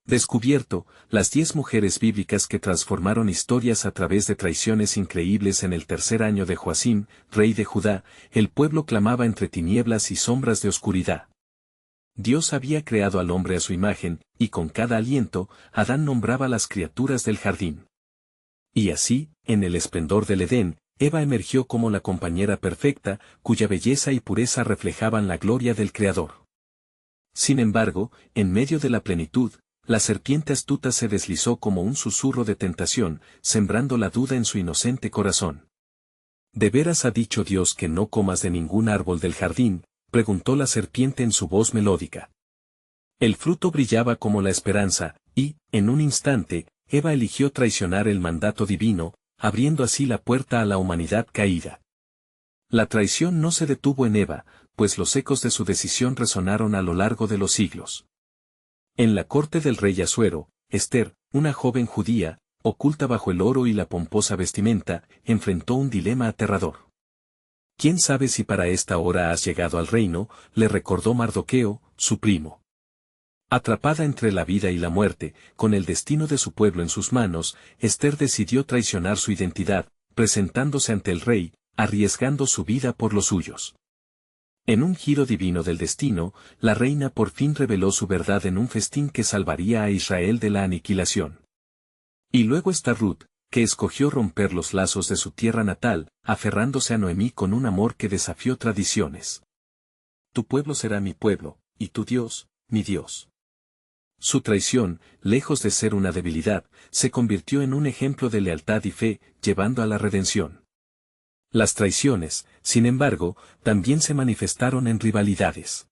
Descubierto, las 10 mujeres bíblicas que transformaron historias a través de traiciones increíbles. En el tercer año de Joacim, rey de Judá, el pueblo clamaba entre tinieblas y sombras de oscuridad. Dios había creado al hombre a su imagen, y con cada aliento, Adán nombraba las criaturas del jardín. Y así, en el esplendor del Edén, Eva emergió como la compañera perfecta, cuya belleza y pureza reflejaban la gloria del Creador. Sin embargo, en medio de la plenitud, la serpiente astuta se deslizó como un susurro de tentación, sembrando la duda en su inocente corazón. ¿De veras ha dicho Dios que no comas de ningún árbol del jardín?, preguntó la serpiente en su voz melódica. El fruto brillaba como la esperanza, y, en un instante, Eva eligió traicionar el mandato divino, abriendo así la puerta a la humanidad caída. La traición no se detuvo en Eva, pues los ecos de su decisión resonaron a lo largo de los siglos. En la corte del rey Asuero, Esther, una joven judía, oculta bajo el oro y la pomposa vestimenta, enfrentó un dilema aterrador. ¿Quién sabe si para esta hora has llegado al reino?, le recordó Mardoqueo, su primo. Atrapada entre la vida y la muerte, con el destino de su pueblo en sus manos, Esther decidió traicionar su identidad, presentándose ante el rey, arriesgando su vida por los suyos. En un giro divino del destino, la reina por fin reveló su verdad en un festín que salvaría a Israel de la aniquilación. Y luego está Ruth, que escogió romper los lazos de su tierra natal, aferrándose a Noemí con un amor que desafió tradiciones. Tu pueblo será mi pueblo, y tu Dios, mi Dios. Su traición, lejos de ser una debilidad, se convirtió en un ejemplo de lealtad y fe, llevando a la redención. Las traiciones, sin embargo, también se manifestaron en rivalidades.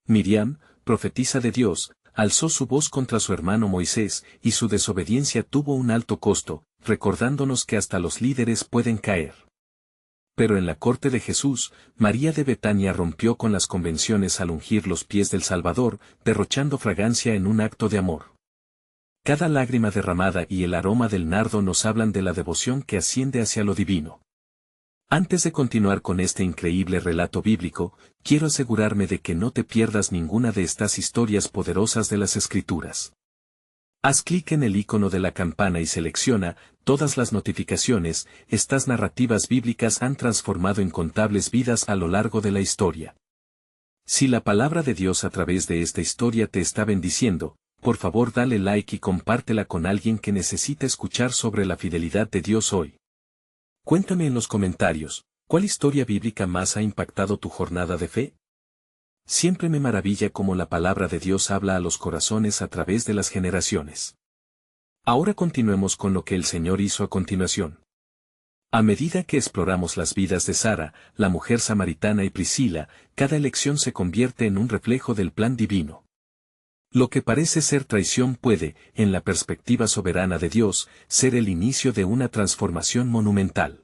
Miriam, profetisa de Dios, alzó su voz contra su hermano Moisés, y su desobediencia tuvo un alto costo, recordándonos que hasta los líderes pueden caer. Pero en la corte de Jesús, María de Betania rompió con las convenciones al ungir los pies del Salvador, derrochando fragancia en un acto de amor. Cada lágrima derramada y el aroma del nardo nos hablan de la devoción que asciende hacia lo divino. Antes de continuar con este increíble relato bíblico, quiero asegurarme de que no te pierdas ninguna de estas historias poderosas de las Escrituras. Haz clic en el icono de la campana y selecciona todas las notificaciones. Estas narrativas bíblicas han transformado incontables vidas a lo largo de la historia. Si la palabra de Dios a través de esta historia te está bendiciendo, por favor dale like y compártela con alguien que necesita escuchar sobre la fidelidad de Dios hoy. Cuéntame en los comentarios, ¿cuál historia bíblica más ha impactado tu jornada de fe? Siempre me maravilla cómo la palabra de Dios habla a los corazones a través de las generaciones. Ahora continuemos con lo que el Señor hizo a continuación. A medida que exploramos las vidas de Sara, la mujer samaritana y Priscila, cada elección se convierte en un reflejo del plan divino. Lo que parece ser traición puede, en la perspectiva soberana de Dios, ser el inicio de una transformación monumental.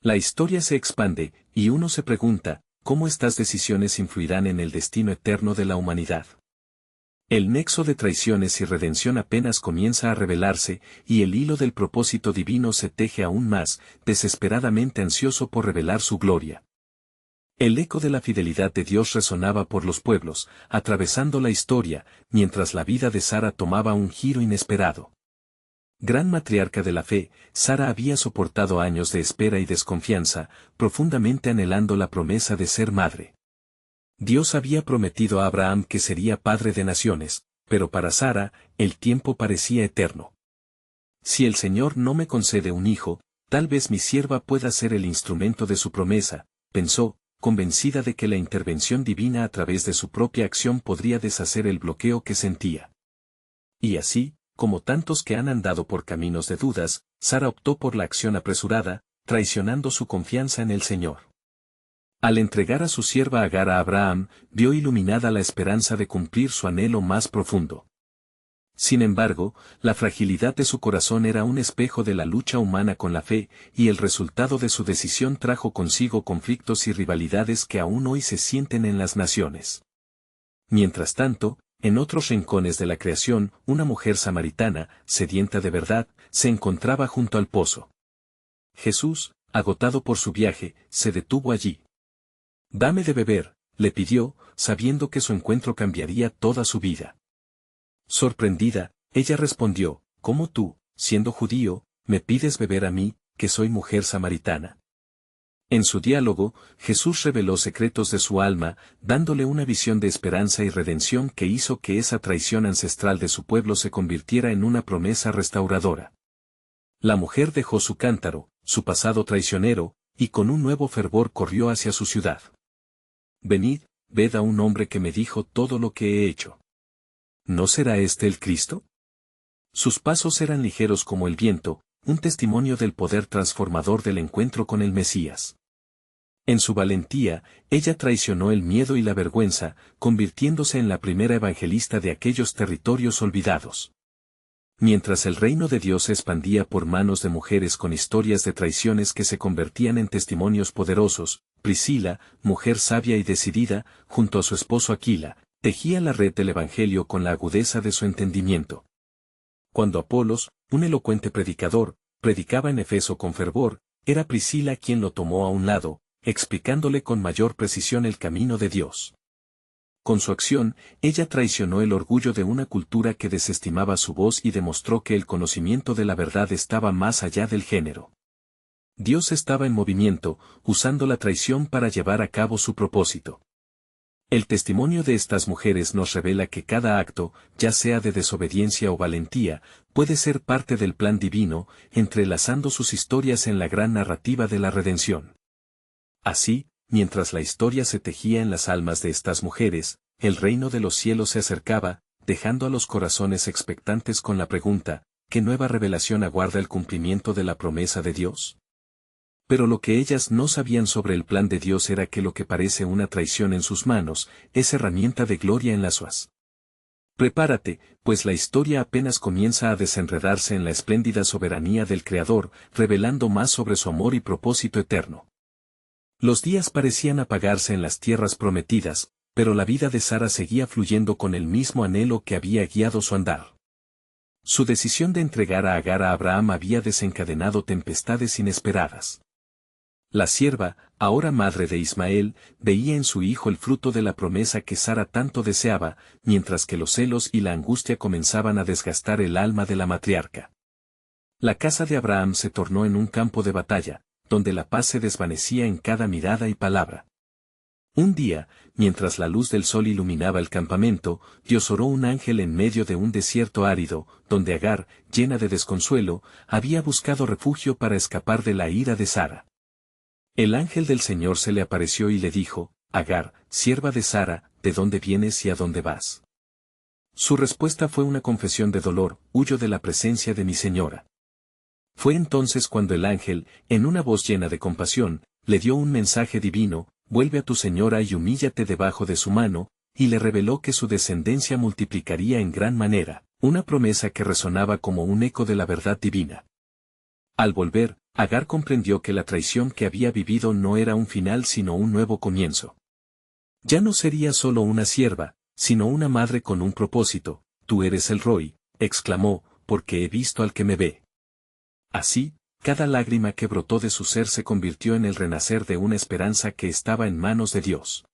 La historia se expande, y uno se pregunta, ¿cómo estas decisiones influirán en el destino eterno de la humanidad? El nexo de traiciones y redención apenas comienza a revelarse, y el hilo del propósito divino se teje aún más, desesperadamente ansioso por revelar su gloria. El eco de la fidelidad de Dios resonaba por los pueblos, atravesando la historia, mientras la vida de Sara tomaba un giro inesperado. Gran matriarca de la fe, Sara había soportado años de espera y desconfianza, profundamente anhelando la promesa de ser madre. Dios había prometido a Abraham que sería padre de naciones, pero para Sara, el tiempo parecía eterno. Si el Señor no me concede un hijo, tal vez mi sierva pueda ser el instrumento de su promesa, pensó, convencida de que la intervención divina a través de su propia acción podría deshacer el bloqueo que sentía. Y así, como tantos que han andado por caminos de dudas, Sara optó por la acción apresurada, traicionando su confianza en el Señor. Al entregar a su sierva Agar a Abraham, vio iluminada la esperanza de cumplir su anhelo más profundo. Sin embargo, la fragilidad de su corazón era un espejo de la lucha humana con la fe, y el resultado de su decisión trajo consigo conflictos y rivalidades que aún hoy se sienten en las naciones. Mientras tanto, en otros rincones de la creación, una mujer samaritana, sedienta de verdad, se encontraba junto al pozo. Jesús, agotado por su viaje, se detuvo allí. «Dame de beber», le pidió, sabiendo que su encuentro cambiaría toda su vida. Sorprendida, ella respondió, ¿cómo tú, siendo judío, me pides beber a mí, que soy mujer samaritana? En su diálogo, Jesús reveló secretos de su alma, dándole una visión de esperanza y redención que hizo que esa traición ancestral de su pueblo se convirtiera en una promesa restauradora. La mujer dejó su cántaro, su pasado traicionero, y con un nuevo fervor corrió hacia su ciudad. Venid, ved a un hombre que me dijo todo lo que he hecho. ¿No será este el Cristo? Sus pasos eran ligeros como el viento, un testimonio del poder transformador del encuentro con el Mesías. En su valentía, ella traicionó el miedo y la vergüenza, convirtiéndose en la primera evangelista de aquellos territorios olvidados. Mientras el reino de Dios se expandía por manos de mujeres con historias de traiciones que se convertían en testimonios poderosos, Priscila, mujer sabia y decidida, junto a su esposo Aquila, tejía la red del evangelio con la agudeza de su entendimiento. Cuando Apolos, un elocuente predicador, predicaba en Efeso con fervor, era Priscila quien lo tomó a un lado, explicándole con mayor precisión el camino de Dios. Con su acción, ella traicionó el orgullo de una cultura que desestimaba su voz y demostró que el conocimiento de la verdad estaba más allá del género. Dios estaba en movimiento, usando la traición para llevar a cabo su propósito. El testimonio de estas mujeres nos revela que cada acto, ya sea de desobediencia o valentía, puede ser parte del plan divino, entrelazando sus historias en la gran narrativa de la redención. Así, mientras la historia se tejía en las almas de estas mujeres, el reino de los cielos se acercaba, dejando a los corazones expectantes con la pregunta, ¿qué nueva revelación aguarda el cumplimiento de la promesa de Dios? Pero lo que ellas no sabían sobre el plan de Dios era que lo que parece una traición en sus manos, es herramienta de gloria en las suas. Prepárate, pues la historia apenas comienza a desenredarse en la espléndida soberanía del Creador, revelando más sobre su amor y propósito eterno. Los días parecían apagarse en las tierras prometidas, pero la vida de Sara seguía fluyendo con el mismo anhelo que había guiado su andar. Su decisión de entregar a Agar a Abraham había desencadenado tempestades inesperadas. La sierva, ahora madre de Ismael, veía en su hijo el fruto de la promesa que Sara tanto deseaba, mientras que los celos y la angustia comenzaban a desgastar el alma de la matriarca. La casa de Abraham se tornó en un campo de batalla, donde la paz se desvanecía en cada mirada y palabra. Un día, mientras la luz del sol iluminaba el campamento, Dios oró un ángel en medio de un desierto árido, donde Agar, llena de desconsuelo, había buscado refugio para escapar de la ira de Sara. El ángel del Señor se le apareció y le dijo, Agar, sierva de Sara, ¿de dónde vienes y a dónde vas? Su respuesta fue una confesión de dolor, huyo de la presencia de mi señora. Fue entonces cuando el ángel, en una voz llena de compasión, le dio un mensaje divino, vuelve a tu señora y humíllate debajo de su mano, y le reveló que su descendencia multiplicaría en gran manera, una promesa que resonaba como un eco de la verdad divina. Al volver, Agar comprendió que la traición que había vivido no era un final sino un nuevo comienzo. Ya no sería solo una sierva, sino una madre con un propósito. Tú eres el Roy, exclamó, porque he visto al que me ve. Así, cada lágrima que brotó de su ser se convirtió en el renacer de una esperanza que estaba en manos de Dios.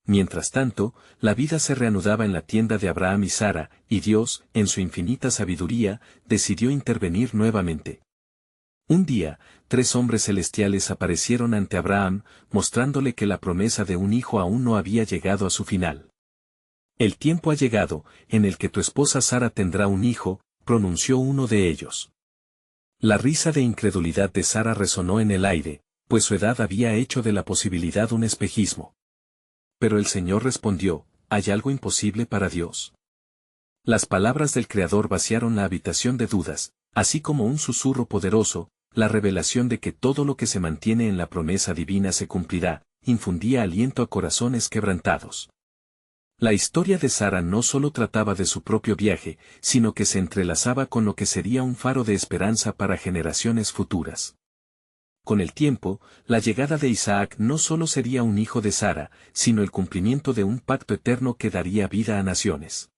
Mientras tanto, la vida se reanudaba en la tienda de Abraham y Sara, y Dios, en su infinita sabiduría, decidió intervenir nuevamente. Un día, 3 hombres celestiales aparecieron ante Abraham, mostrándole que la promesa de un hijo aún no había llegado a su final. El tiempo ha llegado, en el que tu esposa Sara tendrá un hijo, pronunció uno de ellos. La risa de incredulidad de Sara resonó en el aire, pues su edad había hecho de la posibilidad un espejismo. Pero el Señor respondió, ¿hay algo imposible para Dios? Las palabras del Creador vaciaron la habitación de dudas, así como un susurro poderoso, la revelación de que todo lo que se mantiene en la promesa divina se cumplirá, infundía aliento a corazones quebrantados. La historia de Sara no solo trataba de su propio viaje, sino que se entrelazaba con lo que sería un faro de esperanza para generaciones futuras. Con el tiempo, la llegada de Isaac no solo sería un hijo de Sara, sino el cumplimiento de un pacto eterno que daría vida a naciones.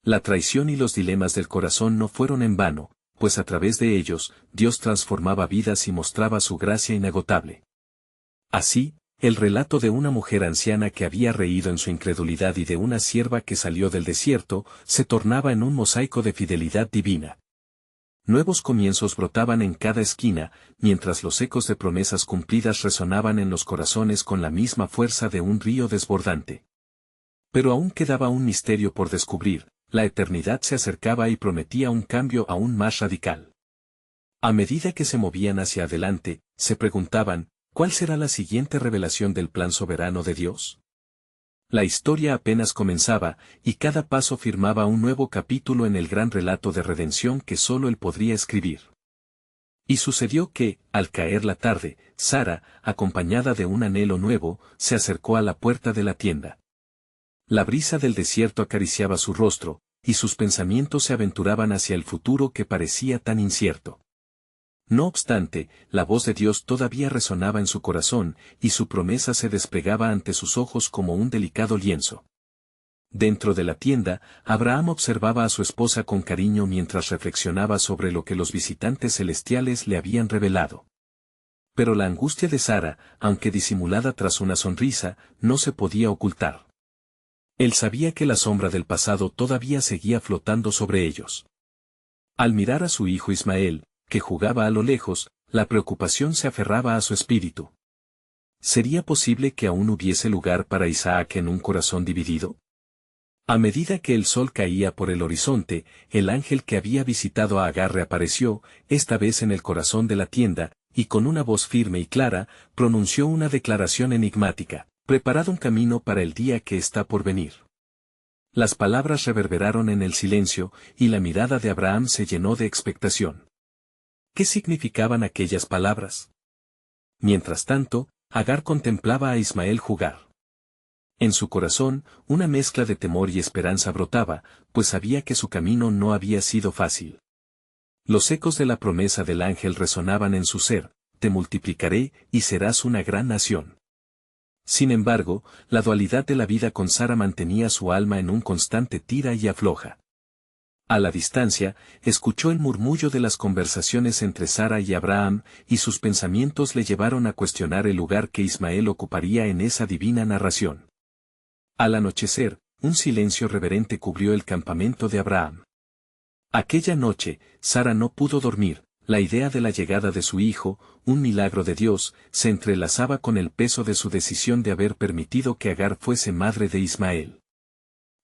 La traición y los dilemas del corazón no fueron en vano, pues a través de ellos, Dios transformaba vidas y mostraba su gracia inagotable. Así, el relato de una mujer anciana que había reído en su incredulidad y de una sierva que salió del desierto, se tornaba en un mosaico de fidelidad divina. Nuevos comienzos brotaban en cada esquina, mientras los ecos de promesas cumplidas resonaban en los corazones con la misma fuerza de un río desbordante. Pero aún quedaba un misterio por descubrir, la eternidad se acercaba y prometía un cambio aún más radical. A medida que se movían hacia adelante, se preguntaban, ¿cuál será la siguiente revelación del plan soberano de Dios? La historia apenas comenzaba, y cada paso firmaba un nuevo capítulo en el gran relato de redención que solo él podría escribir. Y sucedió que, al caer la tarde, Sara, acompañada de un anhelo nuevo, se acercó a la puerta de la tienda. La brisa del desierto acariciaba su rostro, y sus pensamientos se aventuraban hacia el futuro que parecía tan incierto. No obstante, la voz de Dios todavía resonaba en su corazón, y su promesa se desplegaba ante sus ojos como un delicado lienzo. Dentro de la tienda, Abraham observaba a su esposa con cariño mientras reflexionaba sobre lo que los visitantes celestiales le habían revelado. Pero la angustia de Sara, aunque disimulada tras una sonrisa, no se podía ocultar. Él sabía que la sombra del pasado todavía seguía flotando sobre ellos. Al mirar a su hijo Ismael, que jugaba a lo lejos, la preocupación se aferraba a su espíritu. ¿Sería posible que aún hubiese lugar para Isaac en un corazón dividido? A medida que el sol caía por el horizonte, el ángel que había visitado a Agar reapareció, esta vez en el corazón de la tienda, y con una voz firme y clara, pronunció una declaración enigmática: «Preparad un camino para el día que está por venir». Las palabras reverberaron en el silencio, y la mirada de Abraham se llenó de expectación. ¿Qué significaban aquellas palabras? Mientras tanto, Agar contemplaba a Ismael jugar. En su corazón, una mezcla de temor y esperanza brotaba, pues sabía que su camino no había sido fácil. Los ecos de la promesa del ángel resonaban en su ser: «Te multiplicaré, y serás una gran nación». Sin embargo, la dualidad de la vida con Sara mantenía su alma en un constante tira y afloja. A la distancia, escuchó el murmullo de las conversaciones entre Sara y Abraham, y sus pensamientos le llevaron a cuestionar el lugar que Ismael ocuparía en esa divina narración. Al anochecer, un silencio reverente cubrió el campamento de Abraham. Aquella noche, Sara no pudo dormir. La idea de la llegada de su hijo, un milagro de Dios, se entrelazaba con el peso de su decisión de haber permitido que Agar fuese madre de Ismael.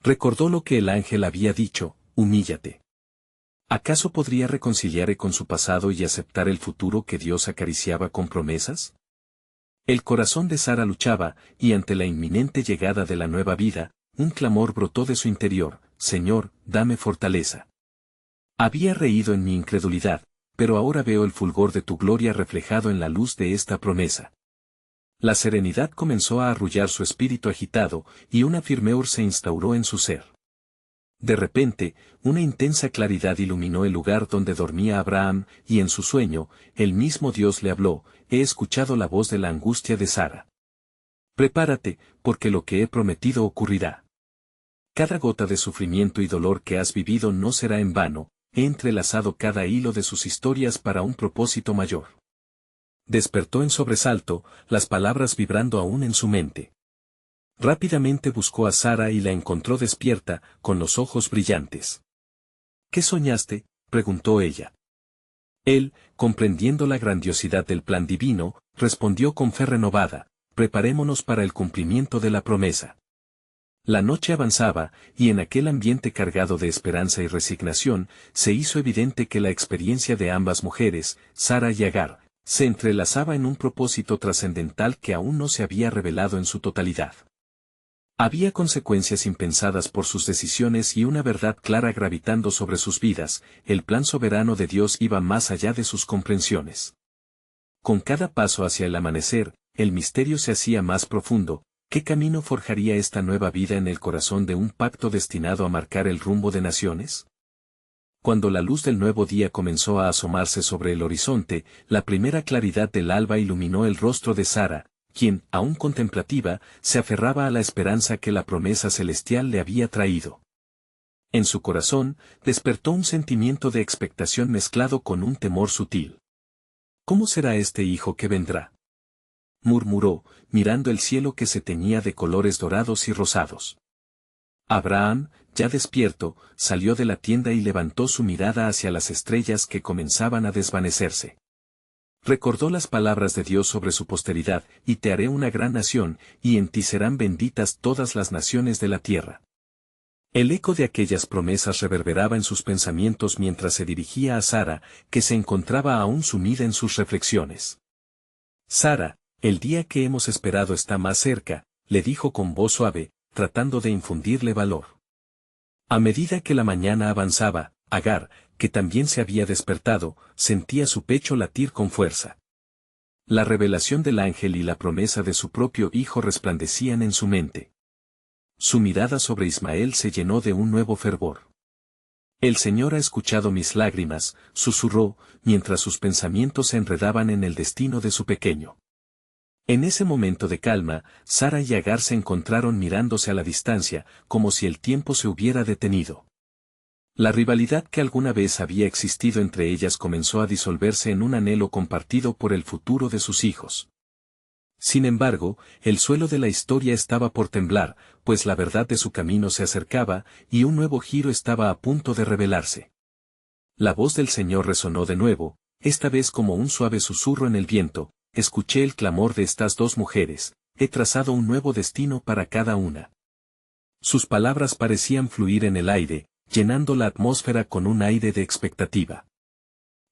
Recordó lo que el ángel había dicho: «Humíllate». ¿Acaso podría reconciliarse con su pasado y aceptar el futuro que Dios acariciaba con promesas? El corazón de Sara luchaba, y ante la inminente llegada de la nueva vida, un clamor brotó de su interior: «Señor, dame fortaleza». Había reído en mi incredulidad, pero ahora veo el fulgor de tu gloria reflejado en la luz de esta promesa. La serenidad comenzó a arrullar su espíritu agitado, y una firmeza se instauró en su ser. De repente, una intensa claridad iluminó el lugar donde dormía Abraham, y en su sueño, el mismo Dios le habló: «He escuchado la voz de la angustia de Sara. Prepárate, porque lo que he prometido ocurrirá. Cada gota de sufrimiento y dolor que has vivido no será en vano. He entrelazado cada hilo de sus historias para un propósito mayor». Despertó en sobresalto, las palabras vibrando aún en su mente. Rápidamente buscó a Sara y la encontró despierta, con los ojos brillantes. «¿Qué soñaste?», preguntó ella. Él, comprendiendo la grandiosidad del plan divino, respondió con fe renovada: «Preparémonos para el cumplimiento de la promesa». La noche avanzaba, y en aquel ambiente cargado de esperanza y resignación, se hizo evidente que la experiencia de ambas mujeres, Sara y Agar, se entrelazaba en un propósito trascendental que aún no se había revelado en su totalidad. Había consecuencias impensadas por sus decisiones y una verdad clara gravitando sobre sus vidas: el plan soberano de Dios iba más allá de sus comprensiones. Con cada paso hacia el amanecer, el misterio se hacía más profundo. ¿Qué camino forjaría esta nueva vida en el corazón de un pacto destinado a marcar el rumbo de naciones? Cuando la luz del nuevo día comenzó a asomarse sobre el horizonte, la primera claridad del alba iluminó el rostro de Sara, quien, aún contemplativa, se aferraba a la esperanza que la promesa celestial le había traído. En su corazón, despertó un sentimiento de expectación mezclado con un temor sutil. ¿Cómo será este hijo que vendrá? murmuró, mirando el cielo que se teñía de colores dorados y rosados. Abraham, ya despierto, salió de la tienda y levantó su mirada hacia las estrellas que comenzaban a desvanecerse. Recordó las palabras de Dios sobre su posteridad, y te haré una gran nación, y en ti serán benditas todas las naciones de la tierra. El eco de aquellas promesas reverberaba en sus pensamientos mientras se dirigía a Sara, que se encontraba aún sumida en sus reflexiones. Sara, el día que hemos esperado está más cerca, le dijo con voz suave, tratando de infundirle valor. A medida que la mañana avanzaba, Agar, que también se había despertado, sentía su pecho latir con fuerza. La revelación del ángel y la promesa de su propio hijo resplandecían en su mente. Su mirada sobre Ismael se llenó de un nuevo fervor. El Señor ha escuchado mis lágrimas, susurró, mientras sus pensamientos se enredaban en el destino de su pequeño. En ese momento de calma, Sara y Agar se encontraron mirándose a la distancia, como si el tiempo se hubiera detenido. La rivalidad que alguna vez había existido entre ellas comenzó a disolverse en un anhelo compartido por el futuro de sus hijos. Sin embargo, el suelo de la historia estaba por temblar, pues la verdad de su camino se acercaba, y un nuevo giro estaba a punto de revelarse. La voz del Señor resonó de nuevo, esta vez como un suave susurro en el viento. Escuché el clamor de estas dos mujeres, he trazado un nuevo destino para cada una. Sus palabras parecían fluir en el aire, llenando la atmósfera con un aire de expectativa.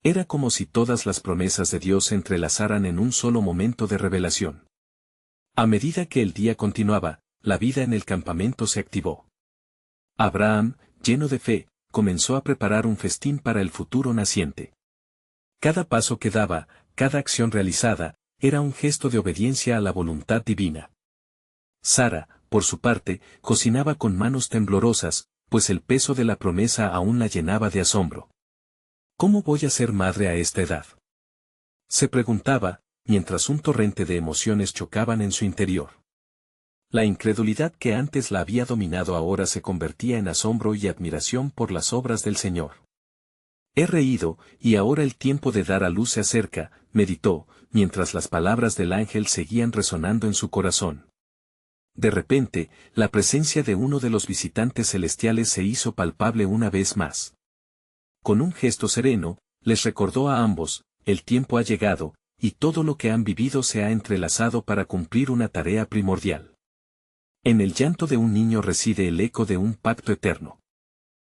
Era como si todas las promesas de Dios se entrelazaran en un solo momento de revelación. A medida que el día continuaba, la vida en el campamento se activó. Abraham, lleno de fe, comenzó a preparar un festín para el futuro naciente. Cada paso que daba, cada acción realizada, era un gesto de obediencia a la voluntad divina. Sara, por su parte, cocinaba con manos temblorosas, pues el peso de la promesa aún la llenaba de asombro. ¿Cómo voy a ser madre a esta edad?, se preguntaba, mientras un torrente de emociones chocaban en su interior. La incredulidad que antes la había dominado ahora se convertía en asombro y admiración por las obras del Señor. He reído, y ahora el tiempo de dar a luz se acerca, meditó, mientras las palabras del ángel seguían resonando en su corazón. De repente, la presencia de uno de los visitantes celestiales se hizo palpable una vez más. Con un gesto sereno, les recordó a ambos, el tiempo ha llegado, y todo lo que han vivido se ha entrelazado para cumplir una tarea primordial. En el llanto de un niño reside el eco de un pacto eterno.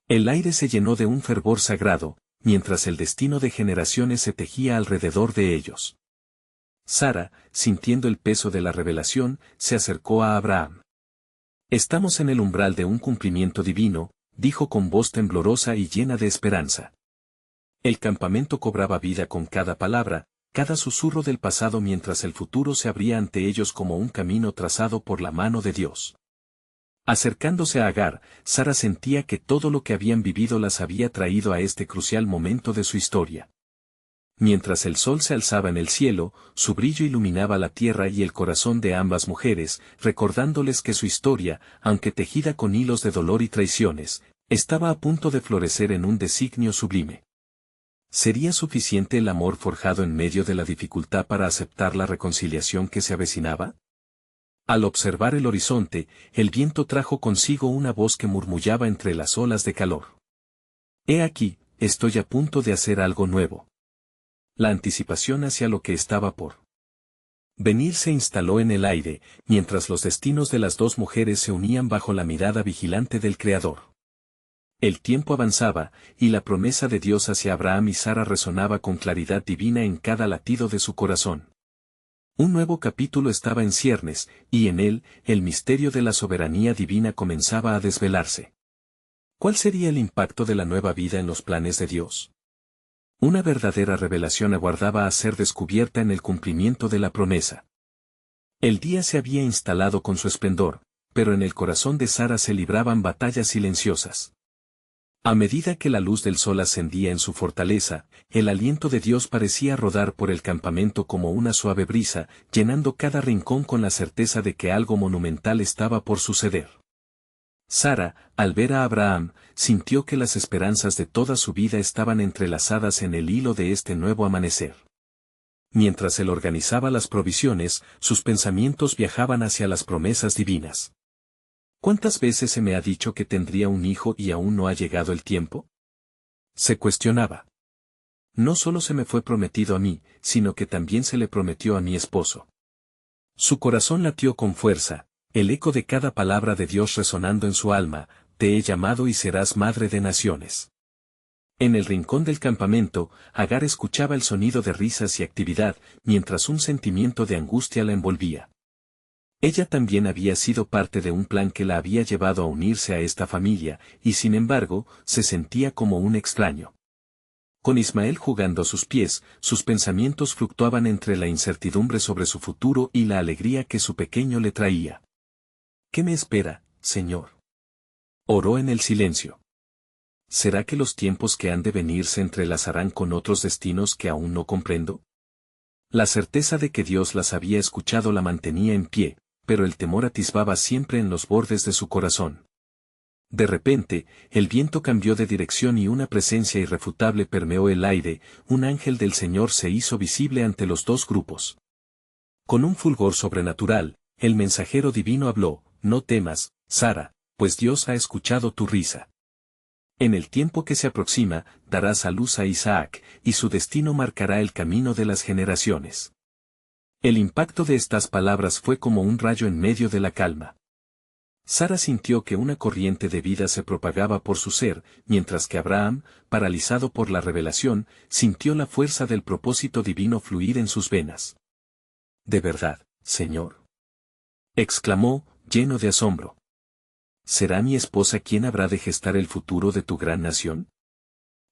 El aire se llenó de un fervor sagrado, mientras el destino de generaciones se tejía alrededor de ellos. Sara, sintiendo el peso de la revelación, se acercó a Abraham. Estamos en el umbral de un cumplimiento divino, dijo con voz temblorosa y llena de esperanza. El campamento cobraba vida con cada palabra, cada susurro del pasado mientras el futuro se abría ante ellos como un camino trazado por la mano de Dios. Acercándose a Agar, Sara sentía que todo lo que habían vivido las había traído a este crucial momento de su historia. Mientras el sol se alzaba en el cielo, su brillo iluminaba la tierra y el corazón de ambas mujeres, recordándoles que su historia, aunque tejida con hilos de dolor y traiciones, estaba a punto de florecer en un designio sublime. ¿Sería suficiente el amor forjado en medio de la dificultad para aceptar la reconciliación que se avecinaba? Al observar el horizonte, el viento trajo consigo una voz que murmullaba entre las olas de calor. He aquí, estoy a punto de hacer algo nuevo. La anticipación hacia lo que estaba por venir se instaló en el aire, mientras los destinos de las dos mujeres se unían bajo la mirada vigilante del Creador. El tiempo avanzaba, y la promesa de Dios hacia Abraham y Sara resonaba con claridad divina en cada latido de su corazón. Un nuevo capítulo estaba en ciernes, y en él, el misterio de la soberanía divina comenzaba a desvelarse. ¿Cuál sería el impacto de la nueva vida en los planes de Dios? Una verdadera revelación aguardaba a ser descubierta en el cumplimiento de la promesa. El día se había instalado con su esplendor, pero en el corazón de Sara se libraban batallas silenciosas. A medida que la luz del sol ascendía en su fortaleza, el aliento de Dios parecía rodar por el campamento como una suave brisa, llenando cada rincón con la certeza de que algo monumental estaba por suceder. Sara, al ver a Abraham, sintió que las esperanzas de toda su vida estaban entrelazadas en el hilo de este nuevo amanecer. Mientras él organizaba las provisiones, sus pensamientos viajaban hacia las promesas divinas. ¿Cuántas veces se me ha dicho que tendría un hijo y aún no ha llegado el tiempo? Se cuestionaba. No solo se me fue prometido a mí, sino que también se le prometió a mi esposo. Su corazón latió con fuerza, el eco de cada palabra de Dios resonando en su alma: te he llamado y serás madre de naciones. En el rincón del campamento, Agar escuchaba el sonido de risas y actividad, mientras un sentimiento de angustia la envolvía. Ella también había sido parte de un plan que la había llevado a unirse a esta familia, y sin embargo, se sentía como un extraño. Con Ismael jugando a sus pies, sus pensamientos fluctuaban entre la incertidumbre sobre su futuro y la alegría que su pequeño le traía. ¿Qué me espera, Señor? Oró en el silencio. ¿Será que los tiempos que han de venir se entrelazarán con otros destinos que aún no comprendo? La certeza de que Dios las había escuchado la mantenía en pie, pero el temor atisbaba siempre en los bordes de su corazón. De repente, el viento cambió de dirección y una presencia irrefutable permeó el aire: un ángel del Señor se hizo visible ante los dos grupos. Con un fulgor sobrenatural, el mensajero divino habló: no temas, Sara, pues Dios ha escuchado tu risa. En el tiempo que se aproxima, darás a luz a Isaac, y su destino marcará el camino de las generaciones. El impacto de estas palabras fue como un rayo en medio de la calma. Sara sintió que una corriente de vida se propagaba por su ser, mientras que Abraham, paralizado por la revelación, sintió la fuerza del propósito divino fluir en sus venas. «¿De verdad, Señor?», exclamó, lleno de asombro. ¿Será mi esposa quien habrá de gestar el futuro de tu gran nación?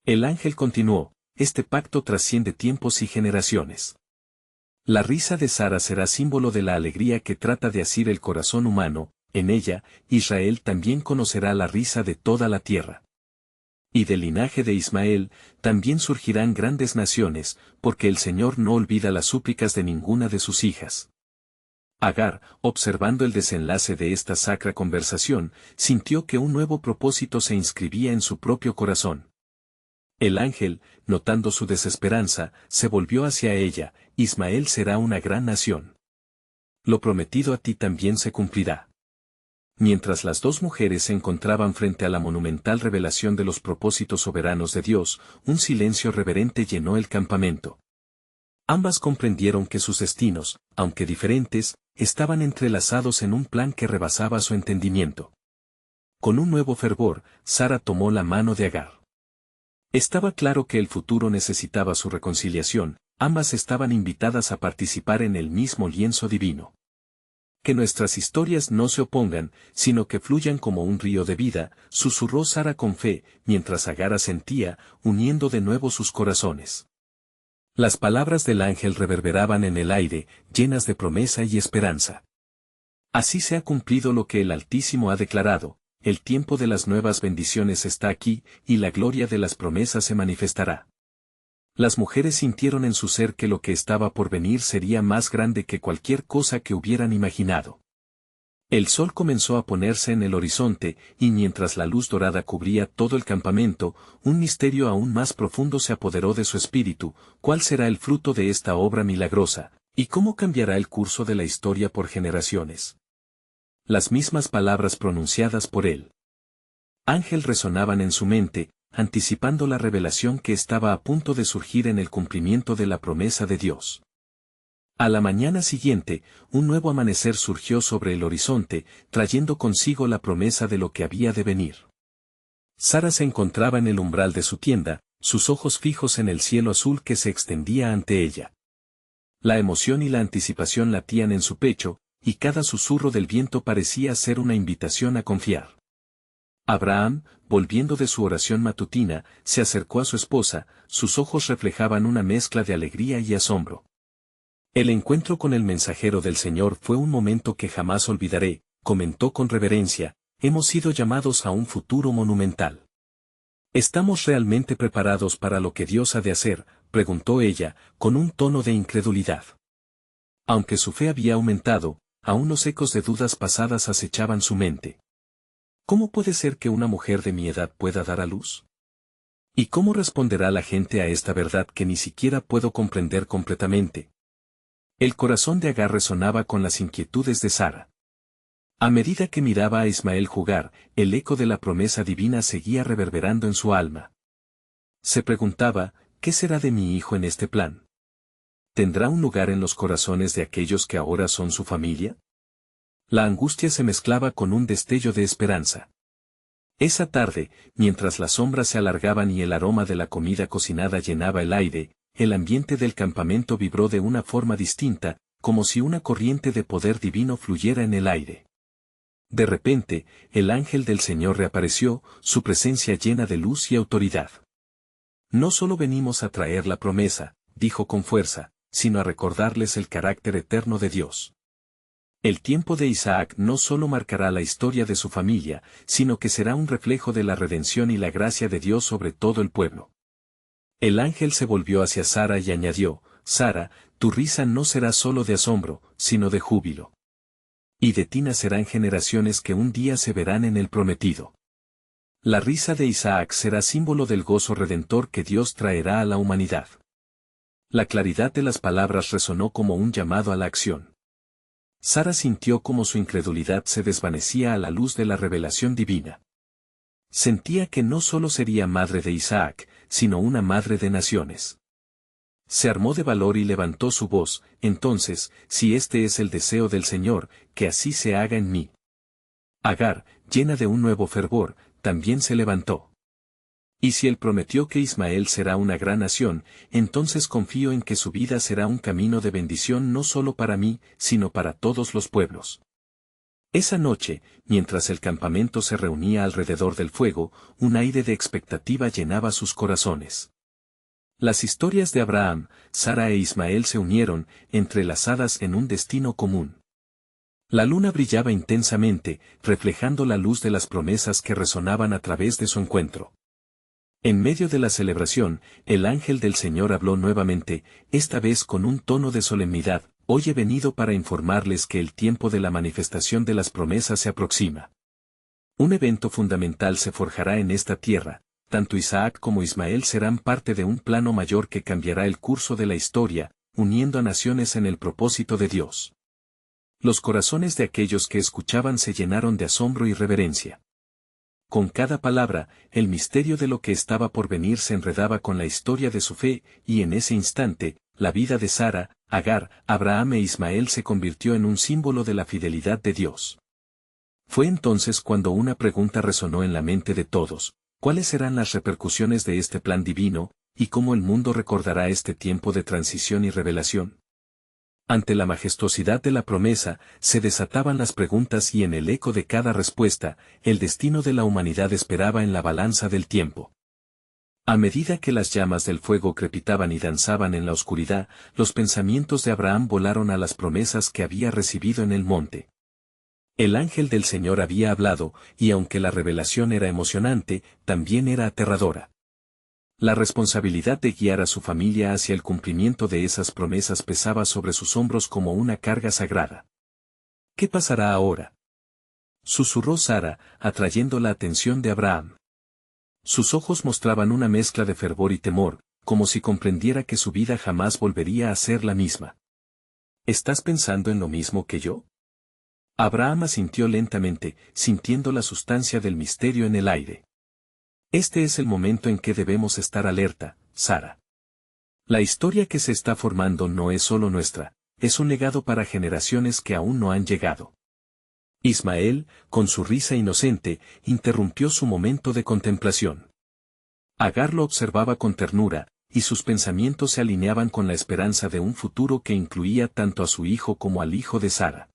El ángel continuó: este pacto trasciende tiempos y generaciones. La risa de Sara será símbolo de la alegría que trata de asir el corazón humano. En ella, Israel también conocerá la risa de toda la tierra. Y del linaje de Ismael, también surgirán grandes naciones, porque el Señor no olvida las súplicas de ninguna de sus hijas. Agar, observando el desenlace de esta sacra conversación, sintió que un nuevo propósito se inscribía en su propio corazón. El ángel, notando su desesperanza, se volvió hacia ella: Ismael será una gran nación. Lo prometido a ti también se cumplirá. Mientras las dos mujeres se encontraban frente a la monumental revelación de los propósitos soberanos de Dios, un silencio reverente llenó el campamento. Ambas comprendieron que sus destinos, aunque diferentes, estaban entrelazados en un plan que rebasaba su entendimiento. Con un nuevo fervor, Sara tomó la mano de Agar. Estaba claro que el futuro necesitaba su reconciliación, ambas estaban invitadas a participar en el mismo lienzo divino. Que nuestras historias no se opongan, sino que fluyan como un río de vida, susurró Sara con fe, mientras Agar asentía, uniendo de nuevo sus corazones. Las palabras del ángel reverberaban en el aire, llenas de promesa y esperanza. Así se ha cumplido lo que el Altísimo ha declarado: el tiempo de las nuevas bendiciones está aquí, y la gloria de las promesas se manifestará. Las mujeres sintieron en su ser que lo que estaba por venir sería más grande que cualquier cosa que hubieran imaginado. El sol comenzó a ponerse en el horizonte, y mientras la luz dorada cubría todo el campamento, un misterio aún más profundo se apoderó de su espíritu: ¿cuál será el fruto de esta obra milagrosa, y cómo cambiará el curso de la historia por generaciones? Las mismas palabras pronunciadas por el ángel resonaban en su mente, anticipando la revelación que estaba a punto de surgir en el cumplimiento de la promesa de Dios. A la mañana siguiente, un nuevo amanecer surgió sobre el horizonte, trayendo consigo la promesa de lo que había de venir. Sara se encontraba en el umbral de su tienda, sus ojos fijos en el cielo azul que se extendía ante ella. La emoción y la anticipación latían en su pecho, y cada susurro del viento parecía ser una invitación a confiar. Abraham, volviendo de su oración matutina, se acercó a su esposa, sus ojos reflejaban una mezcla de alegría y asombro. El encuentro con el mensajero del Señor fue un momento que jamás olvidaré, comentó con reverencia: hemos sido llamados a un futuro monumental. ¿Estamos realmente preparados para lo que Dios ha de hacer?, preguntó ella, con un tono de incredulidad. Aunque su fe había aumentado, aún los ecos de dudas pasadas acechaban su mente. ¿Cómo puede ser que una mujer de mi edad pueda dar a luz? ¿Y cómo responderá la gente a esta verdad que ni siquiera puedo comprender completamente? El corazón de Agar resonaba con las inquietudes de Sara. A medida que miraba a Ismael jugar, el eco de la promesa divina seguía reverberando en su alma. Se preguntaba, ¿qué será de mi hijo en este plan? ¿Tendrá un lugar en los corazones de aquellos que ahora son su familia? La angustia se mezclaba con un destello de esperanza. Esa tarde, mientras las sombras se alargaban y el aroma de la comida cocinada llenaba el aire, el ambiente del campamento vibró de una forma distinta, como si una corriente de poder divino fluyera en el aire. De repente, el ángel del Señor reapareció, su presencia llena de luz y autoridad. No solo venimos a traer la promesa, dijo con fuerza, sino a recordarles el carácter eterno de Dios. El tiempo de Isaac no solo marcará la historia de su familia, sino que será un reflejo de la redención y la gracia de Dios sobre todo el pueblo. El ángel se volvió hacia Sara y añadió, Sara, tu risa no será solo de asombro, sino de júbilo. Y de ti nacerán generaciones que un día se verán en el prometido. La risa de Isaac será símbolo del gozo redentor que Dios traerá a la humanidad. La claridad de las palabras resonó como un llamado a la acción. Sara sintió como su incredulidad se desvanecía a la luz de la revelación divina. Sentía que no solo sería madre de Isaac, sino una madre de naciones. Se armó de valor y levantó su voz, entonces, si este es el deseo del Señor, que así se haga en mí. Agar, llena de un nuevo fervor, también se levantó. Y si él prometió que Ismael será una gran nación, entonces confío en que su vida será un camino de bendición no solo para mí, sino para todos los pueblos. Esa noche, mientras el campamento se reunía alrededor del fuego, un aire de expectativa llenaba sus corazones. Las historias de Abraham, Sara e Ismael se unieron, entrelazadas en un destino común. La luna brillaba intensamente, reflejando la luz de las promesas que resonaban a través de su encuentro. En medio de la celebración, el ángel del Señor habló nuevamente, esta vez con un tono de solemnidad, hoy he venido para informarles que el tiempo de la manifestación de las promesas se aproxima. Un evento fundamental se forjará en esta tierra. Tanto Isaac como Ismael serán parte de un plano mayor que cambiará el curso de la historia, uniendo a naciones en el propósito de Dios. Los corazones de aquellos que escuchaban se llenaron de asombro y reverencia. Con cada palabra, el misterio de lo que estaba por venir se enredaba con la historia de su fe, y en ese instante, la vida de Sara, Agar, Abraham e Ismael se convirtió en un símbolo de la fidelidad de Dios. Fue entonces cuando una pregunta resonó en la mente de todos. ¿Cuáles serán las repercusiones de este plan divino, y cómo el mundo recordará este tiempo de transición y revelación? Ante la majestuosidad de la promesa, se desataban las preguntas y en el eco de cada respuesta, el destino de la humanidad esperaba en la balanza del tiempo. A medida que las llamas del fuego crepitaban y danzaban en la oscuridad, los pensamientos de Abraham volaron a las promesas que había recibido en el monte. El ángel del Señor había hablado, y aunque la revelación era emocionante, también era aterradora. La responsabilidad de guiar a su familia hacia el cumplimiento de esas promesas pesaba sobre sus hombros como una carga sagrada. ¿Qué pasará ahora?, susurró Sara, atrayendo la atención de Abraham. Sus ojos mostraban una mezcla de fervor y temor, como si comprendiera que su vida jamás volvería a ser la misma. ¿Estás pensando en lo mismo que yo? Abraham asintió lentamente, sintiendo la sustancia del misterio en el aire. Este es el momento en que debemos estar alerta, Sara. La historia que se está formando no es solo nuestra, es un legado para generaciones que aún no han llegado. Ismael, con su risa inocente, interrumpió su momento de contemplación. Agar lo observaba con ternura, y sus pensamientos se alineaban con la esperanza de un futuro que incluía tanto a su hijo como al hijo de Sara.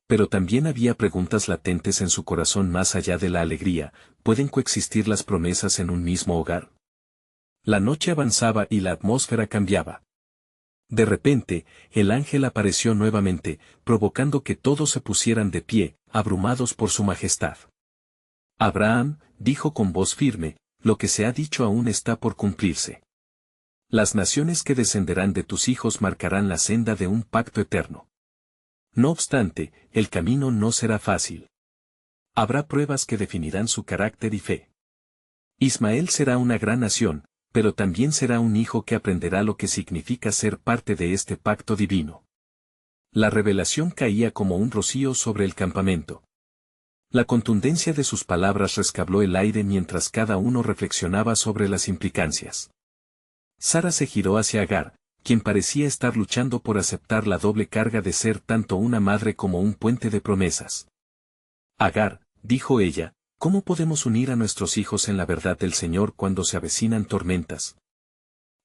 Pero también había preguntas latentes en su corazón más allá de la alegría. ¿Pueden coexistir las promesas en un mismo hogar? La noche avanzaba y la atmósfera cambiaba. De repente, el ángel apareció nuevamente, provocando que todos se pusieran de pie, abrumados por su majestad. Abraham, dijo con voz firme, lo que se ha dicho aún está por cumplirse. Las naciones que descenderán de tus hijos marcarán la senda de un pacto eterno. No obstante, el camino no será fácil. Habrá pruebas que definirán su carácter y fe. Ismael será una gran nación, pero también será un hijo que aprenderá lo que significa ser parte de este pacto divino. La revelación caía como un rocío sobre el campamento. La contundencia de sus palabras rescabló el aire mientras cada uno reflexionaba sobre las implicancias. Sara se giró hacia Agar, quien parecía estar luchando por aceptar la doble carga de ser tanto una madre como un puente de promesas. Agar, dijo ella, ¿cómo podemos unir a nuestros hijos en la verdad del Señor cuando se avecinan tormentas?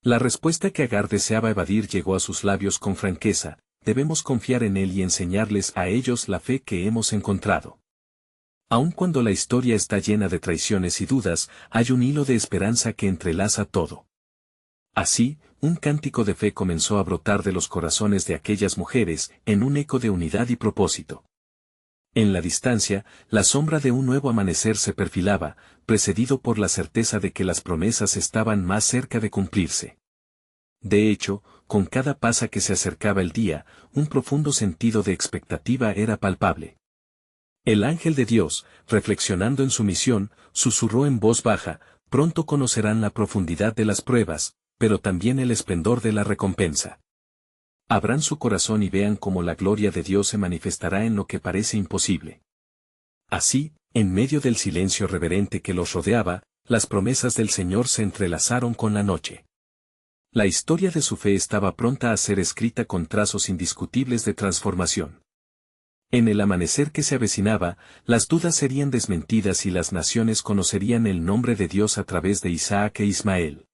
La respuesta que Agar deseaba evadir llegó a sus labios con franqueza: debemos confiar en Él y enseñarles a ellos la fe que hemos encontrado. Aun cuando la historia está llena de traiciones y dudas, hay un hilo de esperanza que entrelaza todo. Así, un cántico de fe comenzó a brotar de los corazones de aquellas mujeres, en un eco de unidad y propósito. En la distancia, la sombra de un nuevo amanecer se perfilaba, precedido por la certeza de que las promesas estaban más cerca de cumplirse. De hecho, con cada pasa que se acercaba el día, un profundo sentido de expectativa era palpable. El ángel de Dios, reflexionando en su misión, susurró en voz baja: pronto conocerán la profundidad de las pruebas, pero también el esplendor de la recompensa. Abran su corazón y vean cómo la gloria de Dios se manifestará en lo que parece imposible. Así, en medio del silencio reverente que los rodeaba, las promesas del Señor se entrelazaron con la noche. La historia de su fe estaba pronta a ser escrita con trazos indiscutibles de transformación. En el amanecer que se avecinaba, las dudas serían desmentidas y las naciones conocerían el nombre de Dios a través de Isaac e Ismael.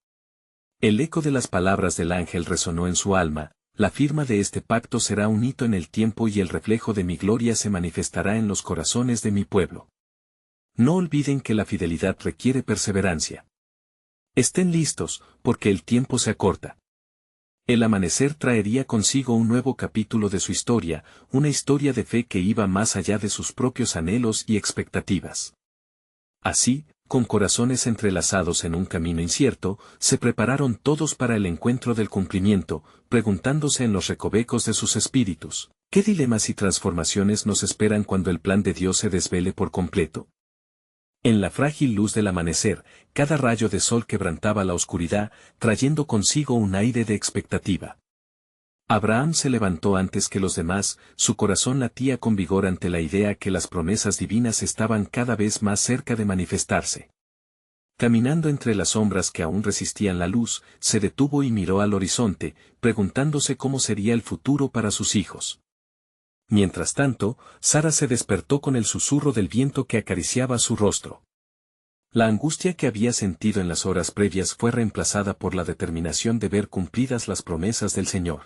El eco de las palabras del ángel resonó en su alma: la firma de este pacto será un hito en el tiempo y el reflejo de mi gloria se manifestará en los corazones de mi pueblo. No olviden que la fidelidad requiere perseverancia. Estén listos, porque el tiempo se acorta. El amanecer traería consigo un nuevo capítulo de su historia, una historia de fe que iba más allá de sus propios anhelos y expectativas. Así, con corazones entrelazados en un camino incierto, se prepararon todos para el encuentro del cumplimiento, preguntándose en los recovecos de sus espíritus: ¿qué dilemas y transformaciones nos esperan cuando el plan de Dios se desvele por completo? En la frágil luz del amanecer, cada rayo de sol quebrantaba la oscuridad, trayendo consigo un aire de expectativa. Abraham se levantó antes que los demás, su corazón latía con vigor ante la idea que las promesas divinas estaban cada vez más cerca de manifestarse. Caminando entre las sombras que aún resistían la luz, se detuvo y miró al horizonte, preguntándose cómo sería el futuro para sus hijos. Mientras tanto, Sara se despertó con el susurro del viento que acariciaba su rostro. La angustia que había sentido en las horas previas fue reemplazada por la determinación de ver cumplidas las promesas del Señor.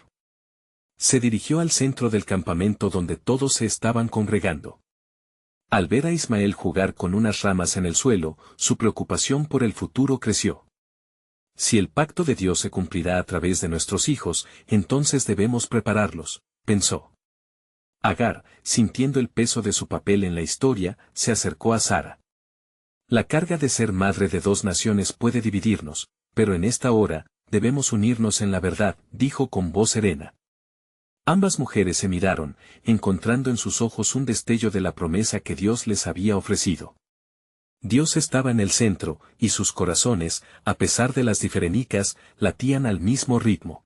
Se dirigió al centro del campamento donde todos se estaban congregando. Al ver a Ismael jugar con unas ramas en el suelo, su preocupación por el futuro creció. Si el pacto de Dios se cumplirá a través de nuestros hijos, entonces debemos prepararlos, pensó. Agar, sintiendo el peso de su papel en la historia, se acercó a Sara. La carga de ser madre de dos naciones puede dividirnos, pero en esta hora, debemos unirnos en la verdad, dijo con voz serena. Ambas mujeres se miraron, encontrando en sus ojos un destello de la promesa que Dios les había ofrecido. Dios estaba en el centro, y sus corazones, a pesar de las diferencias, latían al mismo ritmo.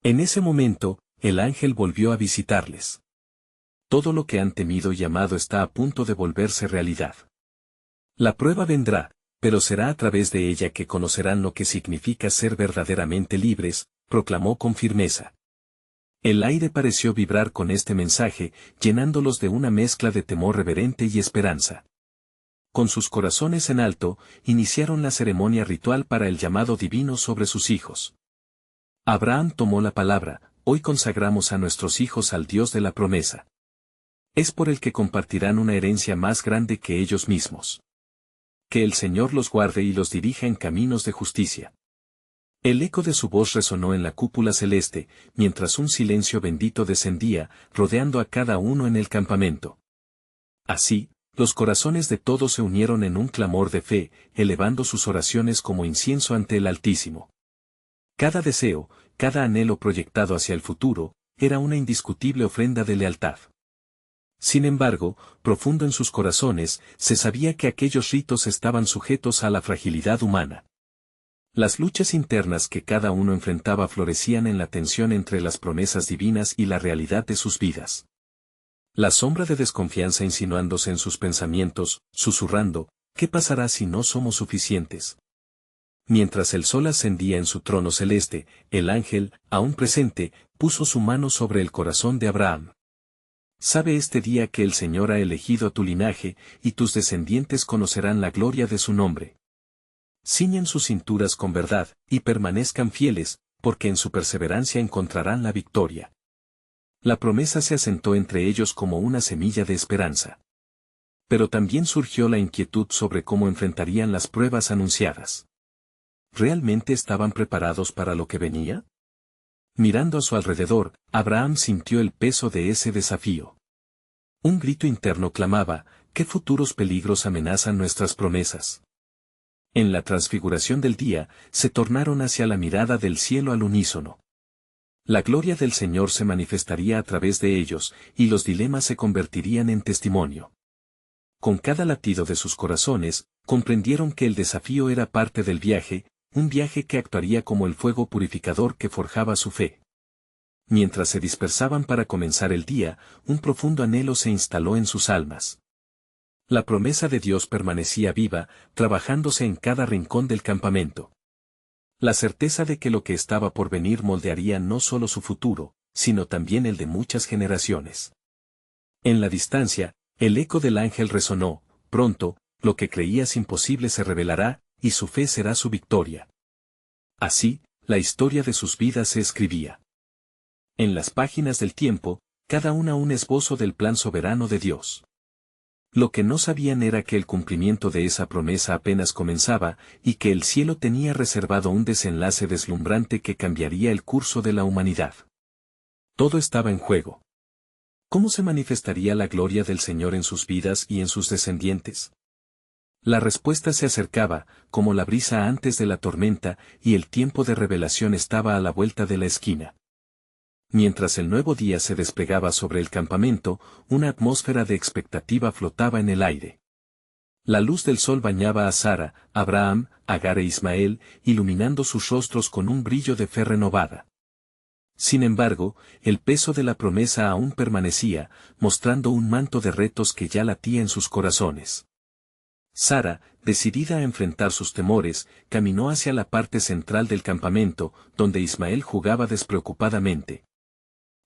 En ese momento, el ángel volvió a visitarles. Todo lo que han temido y amado está a punto de volverse realidad. La prueba vendrá, pero será a través de ella que conocerán lo que significa ser verdaderamente libres, proclamó con firmeza. El aire pareció vibrar con este mensaje, llenándolos de una mezcla de temor reverente y esperanza. Con sus corazones en alto, iniciaron la ceremonia ritual para el llamado divino sobre sus hijos. Abraham tomó la palabra: hoy consagramos a nuestros hijos al Dios de la promesa. Es por el que compartirán una herencia más grande que ellos mismos. Que el Señor los guarde y los dirija en caminos de justicia. El eco de su voz resonó en la cúpula celeste, mientras un silencio bendito descendía, rodeando a cada uno en el campamento. Así, los corazones de todos se unieron en un clamor de fe, elevando sus oraciones como incienso ante el Altísimo. Cada deseo, cada anhelo proyectado hacia el futuro, era una indiscutible ofrenda de lealtad. Sin embargo, profundo en sus corazones, se sabía que aquellos ritos estaban sujetos a la fragilidad humana. Las luchas internas que cada uno enfrentaba florecían en la tensión entre las promesas divinas y la realidad de sus vidas. La sombra de desconfianza insinuándose en sus pensamientos, susurrando, ¿qué pasará si no somos suficientes? Mientras el sol ascendía en su trono celeste, el ángel, aún presente, puso su mano sobre el corazón de Abraham. Sabe este día que el Señor ha elegido a tu linaje, y tus descendientes conocerán la gloria de su nombre. Ciñan sus cinturas con verdad, y permanezcan fieles, porque en su perseverancia encontrarán la victoria. La promesa se asentó entre ellos como una semilla de esperanza. Pero también surgió la inquietud sobre cómo enfrentarían las pruebas anunciadas. ¿Realmente estaban preparados para lo que venía? Mirando a su alrededor, Abraham sintió el peso de ese desafío. Un grito interno clamaba, ¿qué futuros peligros amenazan nuestras promesas? En la transfiguración del día, se tornaron hacia la mirada del cielo al unísono. La gloria del Señor se manifestaría a través de ellos, y los dilemas se convertirían en testimonio. Con cada latido de sus corazones, comprendieron que el desafío era parte del viaje, un viaje que actuaría como el fuego purificador que forjaba su fe. Mientras se dispersaban para comenzar el día, un profundo anhelo se instaló en sus almas. La promesa de Dios permanecía viva, trabajándose en cada rincón del campamento. La certeza de que lo que estaba por venir moldearía no solo su futuro, sino también el de muchas generaciones. En la distancia, el eco del ángel resonó, pronto, lo que creías imposible se revelará, y su fe será su victoria. Así, la historia de sus vidas se escribía. En las páginas del tiempo, cada una un esbozo del plan soberano de Dios. Lo que no sabían era que el cumplimiento de esa promesa apenas comenzaba, y que el cielo tenía reservado un desenlace deslumbrante que cambiaría el curso de la humanidad. Todo estaba en juego. ¿Cómo se manifestaría la gloria del Señor en sus vidas y en sus descendientes? La respuesta se acercaba, como la brisa antes de la tormenta, y el tiempo de revelación estaba a la vuelta de la esquina. Mientras el nuevo día se desplegaba sobre el campamento, una atmósfera de expectativa flotaba en el aire. La luz del sol bañaba a Sara, Abraham, Agar e Ismael, iluminando sus rostros con un brillo de fe renovada. Sin embargo, el peso de la promesa aún permanecía, mostrando un manto de retos que ya latía en sus corazones. Sara, decidida a enfrentar sus temores, caminó hacia la parte central del campamento, donde Ismael jugaba despreocupadamente.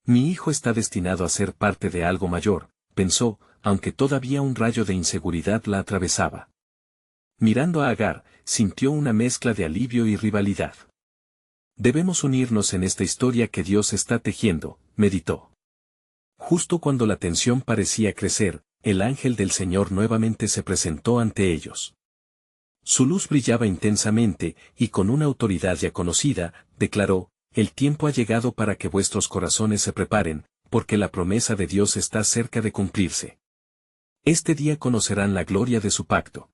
Mi hijo está destinado a ser parte de algo mayor, pensó, aunque todavía un rayo de inseguridad la atravesaba. Mirando a Agar, sintió una mezcla de alivio y rivalidad. Debemos unirnos en esta historia que Dios está tejiendo, meditó. Justo cuando la tensión parecía crecer, el ángel del Señor nuevamente se presentó ante ellos. Su luz brillaba intensamente, y con una autoridad ya conocida, declaró, el tiempo ha llegado para que vuestros corazones se preparen, porque la promesa de Dios está cerca de cumplirse. Este día conocerán la gloria de su pacto.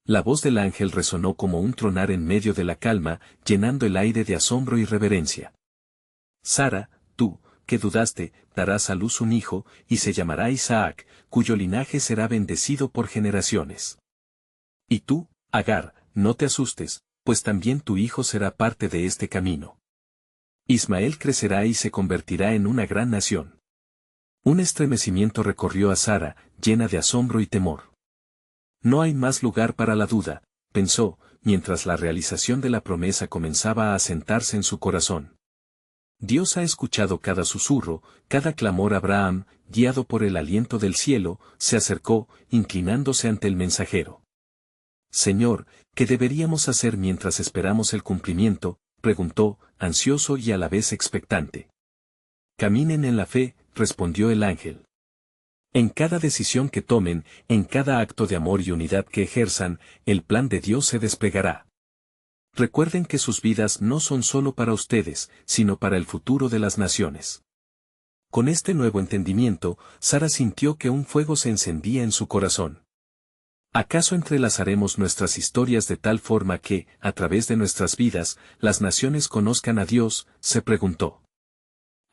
La voz del ángel resonó como un tronar en medio de la calma, llenando el aire de asombro y reverencia. Sara, tú, que dudaste, darás a luz un hijo, y se llamará Isaac, cuyo linaje será bendecido por generaciones. Y tú, Agar, no te asustes, pues también tu hijo será parte de este camino. Ismael crecerá y se convertirá en una gran nación. Un estremecimiento recorrió a Sara, llena de asombro y temor. No hay más lugar para la duda, pensó, mientras la realización de la promesa comenzaba a asentarse en su corazón. Dios ha escuchado cada susurro, cada clamor. Abraham, guiado por el aliento del cielo, se acercó, inclinándose ante el mensajero. Señor, ¿qué deberíamos hacer mientras esperamos el cumplimiento?, preguntó, ansioso y a la vez expectante. Caminen en la fe, respondió el ángel. En cada decisión que tomen, en cada acto de amor y unidad que ejerzan, el plan de Dios se desplegará. Recuerden que sus vidas no son solo para ustedes, sino para el futuro de las naciones. Con este nuevo entendimiento, Sara sintió que un fuego se encendía en su corazón. ¿Acaso entrelazaremos nuestras historias de tal forma que, a través de nuestras vidas, las naciones conozcan a Dios?, se preguntó.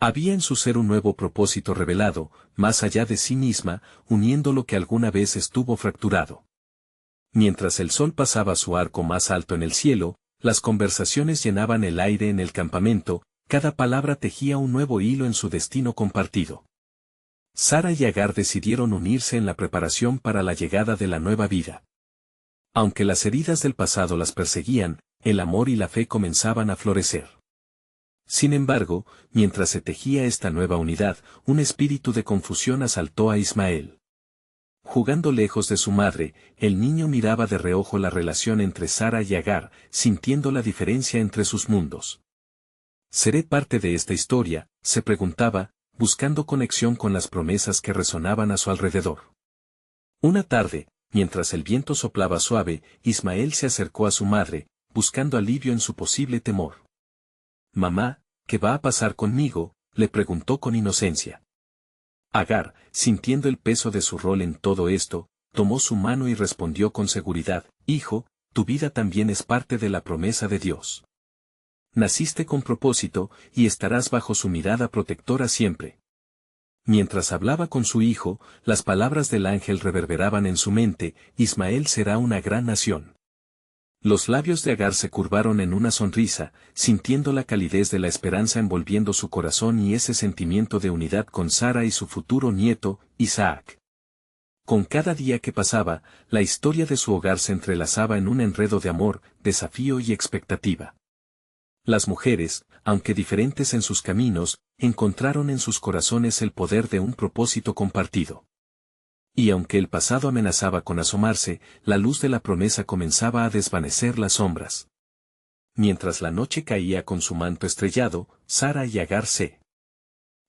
Había en su ser un nuevo propósito revelado, más allá de sí misma, uniendo lo que alguna vez estuvo fracturado. Mientras el sol pasaba su arco más alto en el cielo, las conversaciones llenaban el aire en el campamento, cada palabra tejía un nuevo hilo en su destino compartido. Sara y Agar decidieron unirse en la preparación para la llegada de la nueva vida. Aunque las heridas del pasado las perseguían, el amor y la fe comenzaban a florecer. Sin embargo, mientras se tejía esta nueva unidad, un espíritu de confusión asaltó a Ismael. Jugando lejos de su madre, el niño miraba de reojo la relación entre Sara y Agar, sintiendo la diferencia entre sus mundos. ¿Seré parte de esta historia?, se preguntaba, buscando conexión con las promesas que resonaban a su alrededor. Una tarde, mientras el viento soplaba suave, Ismael se acercó a su madre, buscando alivio en su posible temor. «Mamá, ¿qué va a pasar conmigo?», le preguntó con inocencia. Agar, sintiendo el peso de su rol en todo esto, tomó su mano y respondió con seguridad: «Hijo, tu vida también es parte de la promesa de Dios. Naciste con propósito, y estarás bajo su mirada protectora siempre». Mientras hablaba con su hijo, las palabras del ángel reverberaban en su mente: «Ismael será una gran nación». Los labios de Agar se curvaron en una sonrisa, sintiendo la calidez de la esperanza envolviendo su corazón y ese sentimiento de unidad con Sara y su futuro nieto, Isaac. Con cada día que pasaba, la historia de su hogar se entrelazaba en un enredo de amor, desafío y expectativa. Las mujeres, aunque diferentes en sus caminos, encontraron en sus corazones el poder de un propósito compartido. Y aunque el pasado amenazaba con asomarse, la luz de la promesa comenzaba a desvanecer las sombras. Mientras la noche caía con su manto estrellado, Sara y Agar se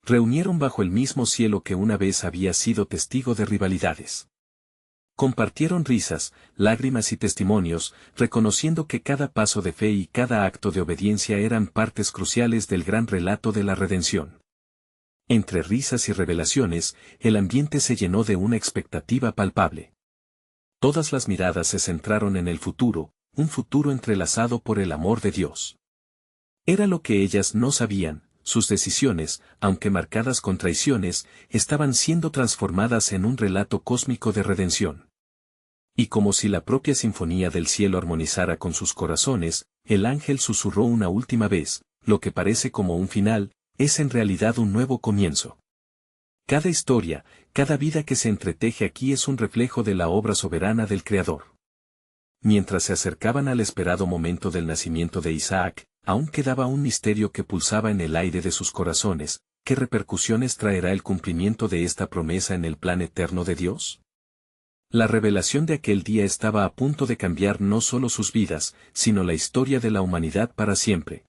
reunieron bajo el mismo cielo que una vez había sido testigo de rivalidades. Compartieron risas, lágrimas y testimonios, reconociendo que cada paso de fe y cada acto de obediencia eran partes cruciales del gran relato de la redención. Entre risas y revelaciones, el ambiente se llenó de una expectativa palpable. Todas las miradas se centraron en el futuro, un futuro entrelazado por el amor de Dios. Era lo que ellas no sabían: sus decisiones, aunque marcadas con traiciones, estaban siendo transformadas en un relato cósmico de redención. Y como si la propia sinfonía del cielo armonizara con sus corazones, el ángel susurró una última vez: «Lo que parece como un final, es en realidad un nuevo comienzo». Cada historia, cada vida que se entreteje aquí es un reflejo de la obra soberana del Creador. Mientras se acercaban al esperado momento del nacimiento de Isaac, aún quedaba un misterio que pulsaba en el aire de sus corazones: ¿qué repercusiones traerá el cumplimiento de esta promesa en el plan eterno de Dios? La revelación de aquel día estaba a punto de cambiar no solo sus vidas, sino la historia de la humanidad para siempre.